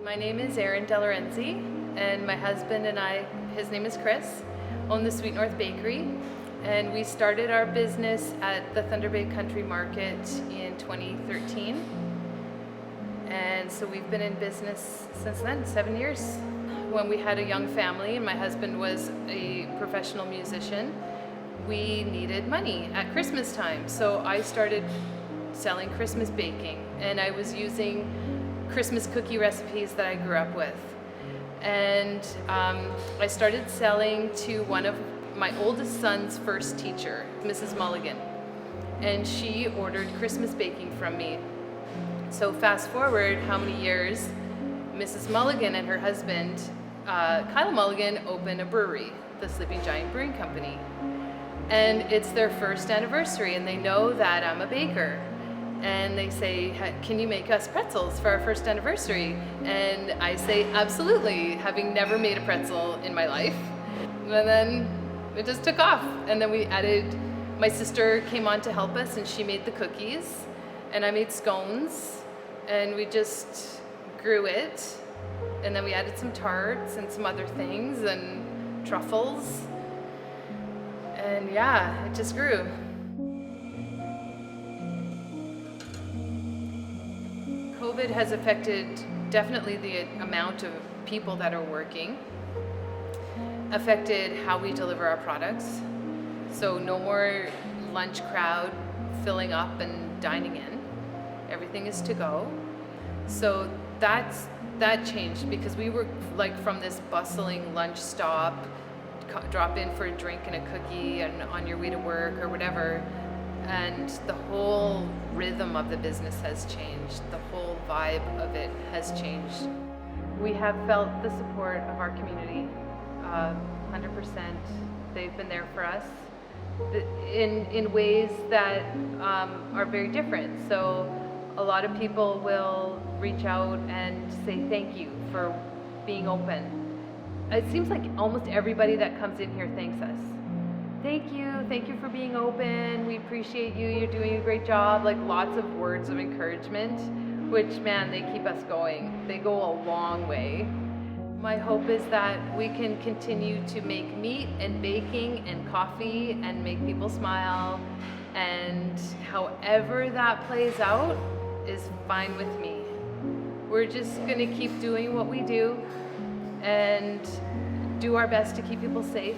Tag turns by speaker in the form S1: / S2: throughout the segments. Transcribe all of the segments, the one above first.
S1: My name is Erin and my husband and I, his name is Chris, own the Sweet North Bakery, and we started our business at the Thunder Bay Country Market in 2013, and so we've been in business since then, 7 years. When we had a young family and my husband was a professional musician, we needed money at Christmas time, so I started selling Christmas baking, and I was using Christmas cookie recipes that I grew up with. And I started selling to one of my oldest son's first teacher, Mrs. Mulligan, and she ordered Christmas baking from me. So fast forward how many years, Mrs. Mulligan and her husband, Kyle Mulligan, opened a brewery, the Sleeping Giant Brewing Company. And it's their first anniversary, and they know that I'm a baker. And they say, can you make us pretzels for our first anniversary? And I say, absolutely, having never made a pretzel in my life. And then it just took off. And then we added, my sister came on to help us, and she made the cookies, and I made scones, and we just grew it. And then we added some tarts and some other things and truffles. And yeah, it just grew. COVID has affected definitely the amount of people that are working, affected how we deliver our products. So no more lunch crowd filling up and dining in. Everything is to go. So that changed, because we were like from this bustling lunch stop, drop in for a drink and a cookie and on your way to work or whatever. And the whole rhythm of the business has changed. The whole vibe of it has changed. We have felt the support of our community, 100%. They've been there for us in ways that are very different. So a lot of people will reach out and say thank you for being open. It seems like almost everybody that comes in here thanks us. Thank you for being open, we appreciate you, you're doing a great job. Like lots of words of encouragement, which, man, they keep us going. They go a long way. My hope is that we can continue to make meat and baking and coffee and make people smile, and however that plays out is fine with me. We're just gonna keep doing what we do and do our best to keep people safe,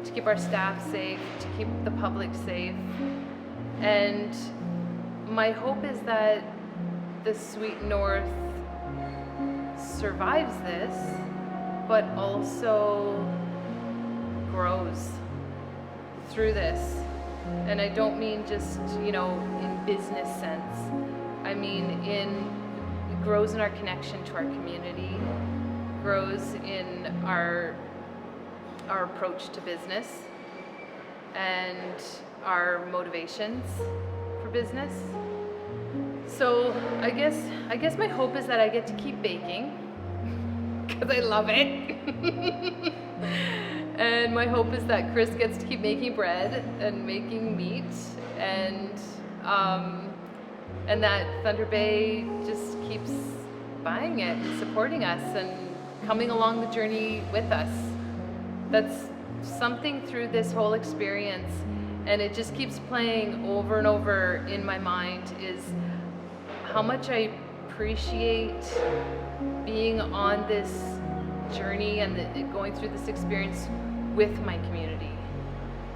S1: to keep our staff safe, to keep the public safe. And my hope is that the Sweet North survives this, but also grows through this. And I don't mean just, in business sense. I mean it grows in our connection to our community, grows in our approach to business and our motivations for business. So I guess my hope is that I get to keep baking because I love it. And my hope is that Chris gets to keep making bread and making meat, and that Thunder Bay just keeps buying it and supporting us and coming along the journey with us. That's something through this whole experience, and it just keeps playing over and over in my mind, is how much I appreciate being on this journey and going through this experience with my community.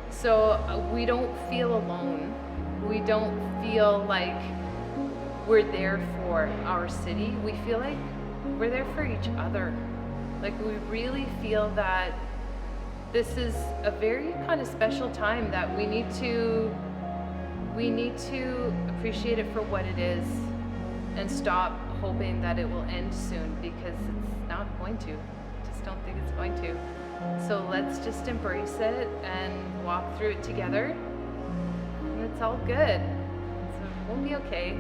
S1: So we don't feel alone. We don't feel like we're there for our city. We feel like we're there for each other. Like we really feel that this is a very kind of special time that we need to appreciate it for what it is and stop hoping that it will end soon, because it's not going to. I just don't think it's going to. So let's just embrace it and walk through it together, and it's all good. So we'll be okay.